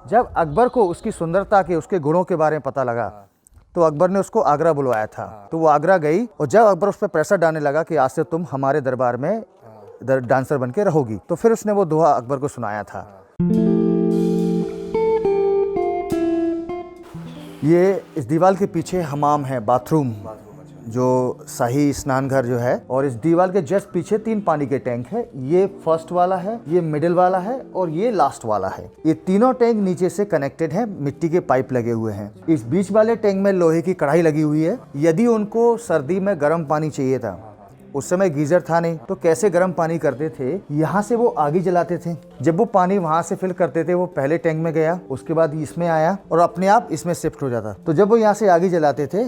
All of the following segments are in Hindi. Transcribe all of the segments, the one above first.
जब अकबर को उसकी सुंदरता के, उसके गुणों के बारे में पता लगा तो अकबर ने उसको आगरा बुलवाया था। तो वो आगरा गई और जब अकबर उस पर प्रेशर डालने लगा कि आज से तुम हमारे दरबार में डांसर बन के रहोगी, तो फिर उसने वो दोहा अकबर को सुनाया था। ये इस दीवार के पीछे हमाम है, बाथरूम, जो शाही स्नान घर जो है, और इस दीवार के जस्ट पीछे 3 पानी के टैंक है। ये फर्स्ट वाला है, ये मिडिल वाला है और ये लास्ट वाला है। ये तीनों टैंक नीचे से कनेक्टेड हैं, मिट्टी के पाइप लगे हुए हैं। इस बीच वाले टैंक में लोहे की कढ़ाई लगी हुई है। यदि उनको सर्दी में गर्म पानी चाहिए था, उस समय गीजर था नहीं, तो कैसे गर्म पानी करते थे, यहाँ से वो आग जलाते थे। जब वो पानी वहाँ से फिल करते थे, वो पहले टैंक में गया, उसके बाद इसमें आया और अपने आप इसमें शिफ्ट हो जाता। तो जब वो यहाँ से आग जलाते थे,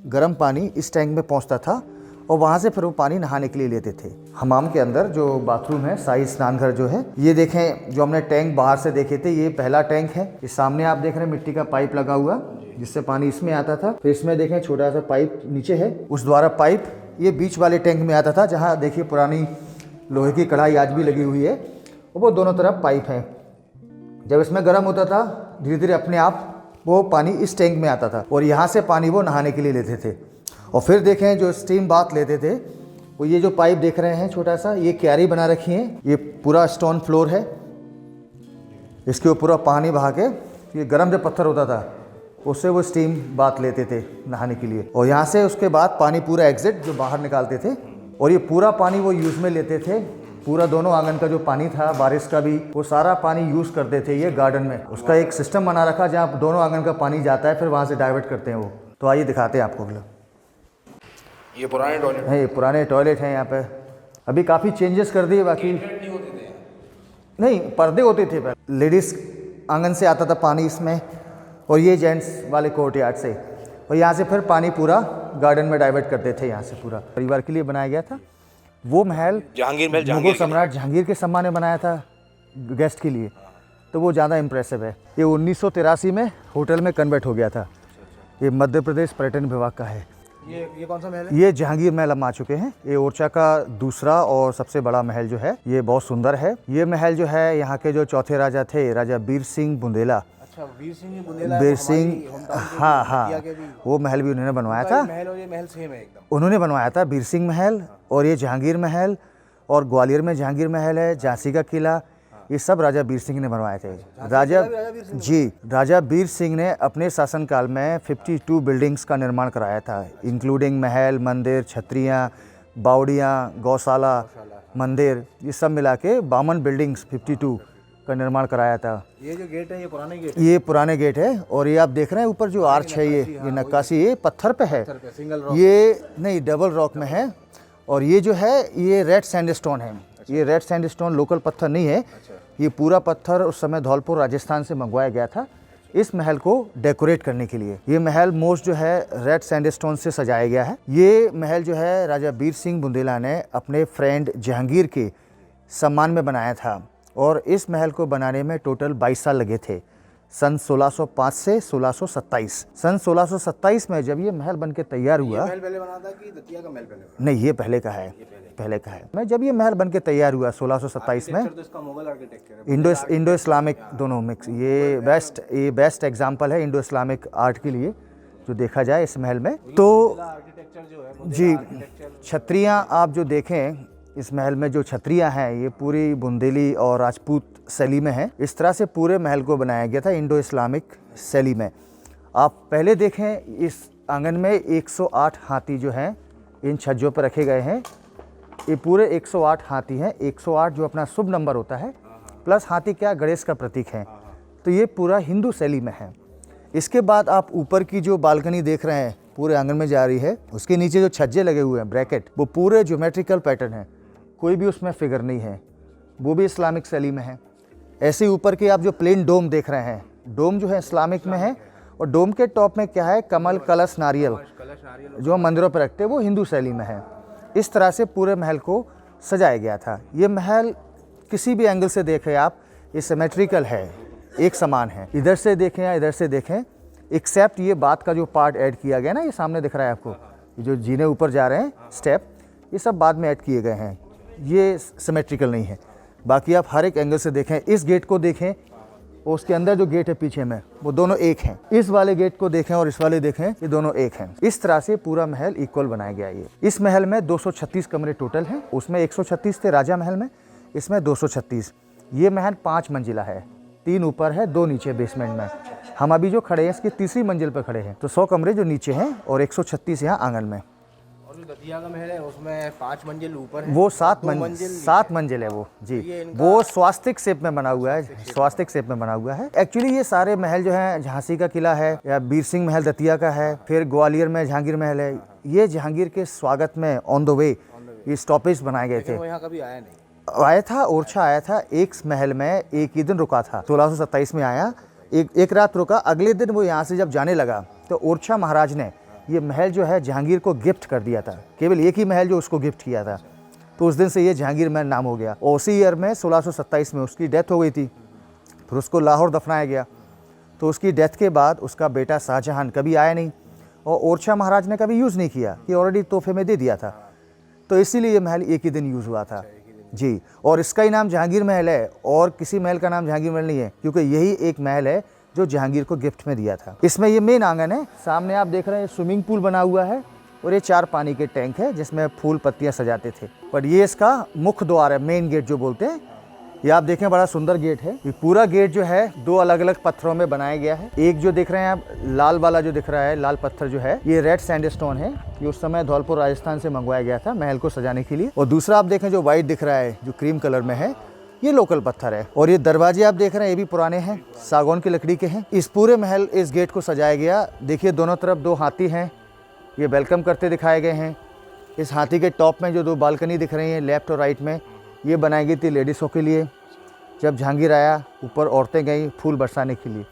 गर्म पानी इस टैंक में पहुँचता था और वहाँ से फिर वो पानी नहाने के लिए लेते थे। हमाम के अंदर जो बाथरूम है, शाही स्नान घर जो है, ये देखें, जो हमने टैंक बाहर से देखे थे, ये पहला टैंक है। इस सामने आप देख रहे हैं मिट्टी का पाइप लगा हुआ, जिससे पानी इसमें आता था। फिर इसमें देखें छोटा सा पाइप नीचे है, उस द्वारा पाइप ये बीच वाले टैंक में आता था, जहाँ देखिए पुरानी लोहे की कढ़ाई आज भी लगी हुई है और वो दोनों तरफ पाइप है। जब इसमें गर्म होता था, धीरे धीरे अपने आप वो पानी इस टैंक में आता था और यहाँ से पानी वो नहाने के लिए लेते थे। और फिर देखें जो स्टीम बाथ लेते थे, वो ये जो पाइप देख रहे हैं छोटा सा, ये क्यारी बना रखी है, ये पूरा स्टोन फ्लोर है, इसके ऊपर पूरा पानी बहा के, ये गर्म जो पत्थर होता था उससे वो स्टीम बाथ लेते थे नहाने के लिए। और यहाँ से उसके बाद पानी पूरा एग्जिट जो बाहर निकालते थे और ये पूरा पानी वो यूज़ में लेते थे। पूरा दोनों आंगन का जो पानी था, बारिश का भी, वो सारा पानी यूज़ करते थे ये गार्डन में। उसका एक सिस्टम बना रखा जहाँ दोनों आंगन का पानी जाता है, फिर वहाँ से डाइवर्ट करते हैं वो। तो आइए दिखाते हैं आपको अगला। ये पुराने टॉयलेट है, ये पुराने टॉयलेट हैं यहाँ पे। अभी काफ़ी चेंजेस कर दिए, बाकी नहीं, पर्दे होते थे पहले। लेडीज़ आंगन से आता था पानी इसमें, और ये जेंट्स वाले कोर्टयार्ड से, और यहाँ से फिर पानी पूरा गार्डन में डाइवर्ट करते थे। यहाँ से पूरा परिवार के लिए बनाया गया था। वो महल जहांगीर महल मुगल सम्राट जहांगीर के सम्मान में बनाया था गेस्ट के लिए, तो वो ज़्यादा इम्प्रेसिव है। ये 1983 में होटल में कन्वर्ट हो गया था। ये मध्य प्रदेश पर्यटन विभाग का है। ये कौन सा महल है? ये जहांगीर महल हम आ चुके हैं। ये ओरछा का दूसरा और सबसे बड़ा महल जो है, ये बहुत सुंदर है। ये महल जो है, यहाँ के जो चौथे राजा थे, राजा वीर सिंह बुंदेला, वीर सिंह, हाँ हाँ, वो महल भी उन्होंने बनवाया था। महल और ये महल सेम है एकदम। उन्होंने बनवाया था वीर सिंह महल, और ये जहांगीर महल, और ग्वालियर में जहांगीर महल है, झांसी का किला, ये सब राजा वीर सिंह ने बनवाए थे। राजा वीर सिंह ने अपने शासनकाल में 52 बिल्डिंग्स का निर्माण कराया था, इंक्लूडिंग महल, मंदिर, छत्रियाँ, बावड़ियाँ, गौशाला, मंदिर, ये सब मिला के 52 बिल्डिंग्स 52 का निर्माण कराया था। ये जो गेट है, ये पुराने गेट, ये पुराने गेट है। और ये आप देख रहे हैं ऊपर जो आर्च है, ये नक्काशी, ये पत्थर पे है, सिंगल रॉक, ये नहीं डबल रॉक में है। और ये जो है, ये रेड सैंडस्टोन है। ये रेड सैंडस्टोन लोकल पत्थर नहीं है, ये पूरा पत्थर उस समय धौलपुर राजस्थान से मंगवाया गया था इस महल को डेकोरेट करने के लिए। ये महल मोस्ट जो है रेड सैंडस्टोन से सजाया गया है। ये महल जो है राजा वीर सिंह बुंदेला ने अपने फ्रेंड जहांगीर के सम्मान में बनाया था, और इस महल को बनाने में टोटल 22 साल लगे थे, सन 1605 से 1627। सन 1627 में जब ये महल बनके तैयार हुआ, महल पहले बना था कि दतिया का महल पहले बना? नहीं, ये पहले का है, पहले का है। मैं जब ये महल बनके तैयार हुआ 1627 में, तो इसका मुगल आर्किटेक्चर है, इंडो इस्लामिक दोनों मिक्स, ये बेस्ट एग्जाम्पल है इंडो इस्लामिक आर्ट के लिए जो देखा जाए इस महल में। तो आर्किटेक्चर जो है जी, छत्रियाँ आप जो देखें इस महल में, जो छत्रियाँ हैं ये पूरी बुंदेली और राजपूत शैली में है। इस तरह से पूरे महल को बनाया गया था इंडो इस्लामिक शैली में। आप पहले देखें, इस आंगन में 108 हाथी जो हैं इन छज्जों पर रखे गए हैं। ये पूरे 108 हाथी हैं। 108 जो अपना शुभ नंबर होता है, प्लस हाथी क्या गणेश का प्रतीक है। तो ये पूरा हिंदू शैली में है। इसके बाद आप ऊपर की जो बालकनी देख रहे हैं पूरे आंगन में जा रही है, उसके नीचे जो छज्जे लगे हुए हैं ब्रैकेट, वो पूरे ज्योमेट्रिकल पैटर्न है, कोई भी उसमें फिगर नहीं है, वो भी इस्लामिक शैली में है। ऐसे ही ऊपर के आप जो प्लेन डोम देख रहे हैं, डोम जो है इस्लामिक में है, और डोम के टॉप में क्या है, कमल, कलश, नारियल जो हम मंदिरों पर रखते हैं, वो हिंदू शैली में है। इस तरह से पूरे महल को सजाया गया था। ये महल किसी भी एंगल से देखें आप, ये सिमेट्रिकल है, एक समान है। इधर से देखें या इधर से देखें, एक्सेप्ट ये बात का जो पार्ट ऐड किया गया ना, ये सामने दिख रहा है आपको, जो जीने ऊपर जा रहे हैं स्टेप, ये सब बाद में ऐड किए गए हैं, ये सिमेट्रिकल नहीं है। बाकी आप हर एक एंगल से देखें, इस गेट को देखें, और उसके अंदर जो गेट है पीछे में वो दोनों एक हैं। इस वाले गेट को देखें और इस वाले देखें, ये दोनों एक हैं। इस तरह से पूरा महल इक्वल बनाया गया है। ये इस महल में 236 कमरे टोटल हैं, उसमें 136 थे राजा महल में, इसमें 236। ये महल 5 मंजिला है, 3 ऊपर है, 2 नीचे बेसमेंट में। हम अभी जो खड़े हैं इसकी तीसरी मंजिल पर खड़े हैं। तो 100 कमरे जो नीचे हैं और 136 यहाँ आंगन में। और जो दतिया का महल है उसमें 5 मंजिल ऊपर है, वो 7 मंजिल है वो जी। वो स्वास्तिक शेप में बना हुआ है, स्वास्तिक शेप में बना हुआ है। एक्चुअली ये सारे महल जो है, झांसी का किला है या बीर सिंह महल दतिया का है, फिर ग्वालियर में जहांगीर महल है, ये जहांगीर के स्वागत में ऑन द वे ये स्टॉपेज बनाए गए थे। वो यहाँ कभी आया नहीं। आया था, ओरछा आया था, एक महल में एक ही दिन रुका था, 1627 में आया, एक रात रुका। अगले दिन वो यहाँ से जब जाने लगा तो ओरछा महाराज ने ये महल जो है जहांगीर को गिफ्ट कर दिया था, केवल एक ही महल जो उसको गिफ्ट किया था। तो उस दिन से ये जहांगीर महल नाम हो गया। और उसी ईयर में 1627 में उसकी डेथ हो गई थी, फिर उसको लाहौर दफनाया गया। तो उसकी डेथ के बाद उसका बेटा शाहजहां कभी आया नहीं और ओरछा महाराज ने कभी यूज़ नहीं किया, कि ऑलरेडी तोहफे में दे दिया था। तो इसीलिए ये महल एक ही दिन यूज़ हुआ था जी। और इसका ही नाम जहांगीर महल है और किसी महल का नाम जहांगीर महल नहीं है, क्योंकि यही एक महल है जो जहांगीर को गिफ्ट में दिया था। इसमें ये मेन आंगन है, सामने आप देख रहे हैं स्विमिंग पूल बना हुआ है और ये 4 पानी के टैंक है जिसमें फूल पत्तियां सजाते थे। पर ये इसका मुख्य द्वार है, मेन गेट जो बोलते हैं। ये आप देखें बड़ा सुंदर गेट है। ये पूरा गेट जो है 2 अलग अलग पत्थरों में बनाया गया है। एक जो देख रहे हैं आप, लाल वाला जो दिख रहा है, लाल पत्थर जो है, ये रेड सैंडस्टोन है। ये उस समय धौलपुर राजस्थान से मंगवाया गया था महल को सजाने के लिए। और दूसरा आप देखें जो व्हाइट दिख रहा है, जो क्रीम कलर में है, ये लोकल पत्थर है। और ये दरवाजे आप देख रहे हैं, ये भी पुराने हैं, सागौन की लकड़ी के हैं। इस पूरे महल, इस गेट को सजाया गया। देखिए दोनों तरफ 2 हाथी हैं, ये वेलकम करते दिखाए गए हैं। इस हाथी के टॉप में जो 2 बालकनी दिख रही हैं लेफ्ट और राइट में, ये बनाई गई थी लेडीज़ों के लिए। जब जहांगीर आया ऊपर औरतें गई फूल बरसाने के लिए,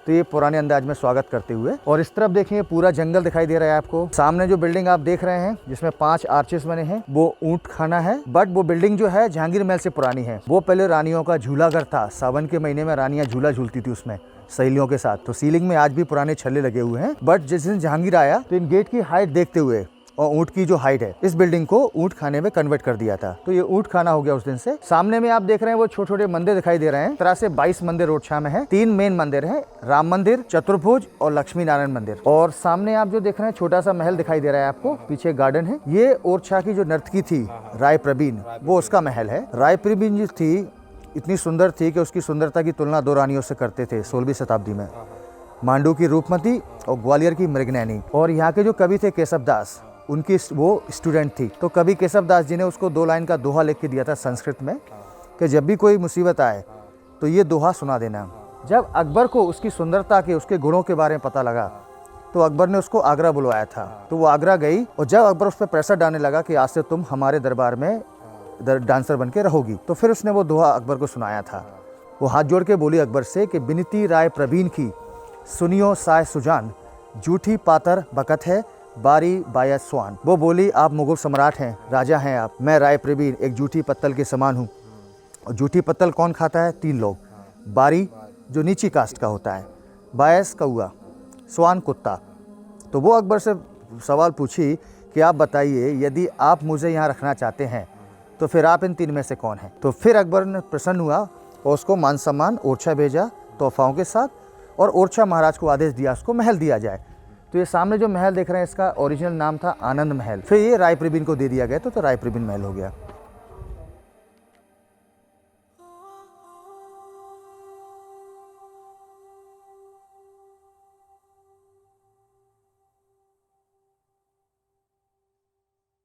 तो ये पुराने अंदाज में स्वागत करते हुए। और इस तरफ देखिए पूरा जंगल दिखाई दे रहा है आपको। सामने जो बिल्डिंग आप देख रहे हैं जिसमें 5 आर्चेस बने हैं, वो ऊंट खाना है। बट वो बिल्डिंग जो है जहांगीर महल से पुरानी है। वो पहले रानियों का झूला घर था, सावन के महीने में रानियां झूला झूलती थी उसमें सहेलियों के साथ। तो सीलिंग में आज भी पुराने छल्ले लगे हुए हैं। बट जिस दिन जहांगीर आया तो इन गेट की हाइट देखते हुए और ऊंट की जो हाइट है, इस बिल्डिंग को ऊंट खाने में कन्वर्ट कर दिया था। तो ये ऊंट खाना हो गया उस दिन से। सामने में आप देख रहे हैं वो छोटे छोटे मंदिर दिखाई दे रहे हैं। तरह से 22 मंदिर ओरछा में है। 3 मेन मंदिर है, राम मंदिर, चतुर्भुज और लक्ष्मी नारायण मंदिर। और सामने आप जो देख रहे हैं छोटा सा महल दिखाई दे रहा है आपको, पीछे गार्डन है। ये ओरछा की जो नर्तकी थी राय प्रवीण, वो उसका महल है। राय प्रवीण जो थी इतनी सुंदर थी कि उसकी सुंदरता की तुलना 2 रानियों से करते थे 16वीं शताब्दी में, मांडू की रूपमती और ग्वालियर की मृगनैनी। और यहाँ के जो कवि थे केशव दास, उनकी वो स्टूडेंट थी। तो कवि केशव दास जी ने उसको 2 लाइन का दोहा लिख के दिया था संस्कृत में, कि जब भी कोई मुसीबत आए तो ये दोहा सुना देना। जब अकबर को उसकी सुंदरता के, उसके गुणों के बारे में पता लगा, तो अकबर ने उसको आगरा बुलवाया था। तो वो आगरा गई और जब अकबर उस पर प्रेशर डालने लगा कि आज से तुम हमारे दरबार में डांसर बन के रहोगी, तो फिर उसने वो दोहा अकबर को सुनाया था। वो हाथ जोड़ के बोली अकबर से कि बिनती राय प्रवीण की, सुनियो साय सुजान, झूठी पातर बकत है, बारी बाया स्वान। वो बोली आप मुगल सम्राट हैं, राजा हैं आप, मैं राय प्रवीण एक झूठी पत्तल के समान हूँ। और झूठी पत्तल कौन खाता है? 3 लोग। बारी जो नीची कास्ट का होता है, बायस कौआ, स्वान कुत्ता। तो वो अकबर से सवाल पूछी कि आप बताइए, यदि आप मुझे यहाँ रखना चाहते हैं तो फिर आप इन 3 में से कौन है? तो फिर अकबर ने प्रसन्न हुआ और उसको मान सम्मान ओरछा भेजा तोहफाओं के साथ, और ओरछा महाराज को आदेश दिया उसको महल दिया जाए। तो ये सामने जो महल देख रहे हैं इसका ओरिजिनल नाम था आनंद महल, फिर ये राय प्रवीण को दे दिया गया तो राय प्रवीण महल हो गया।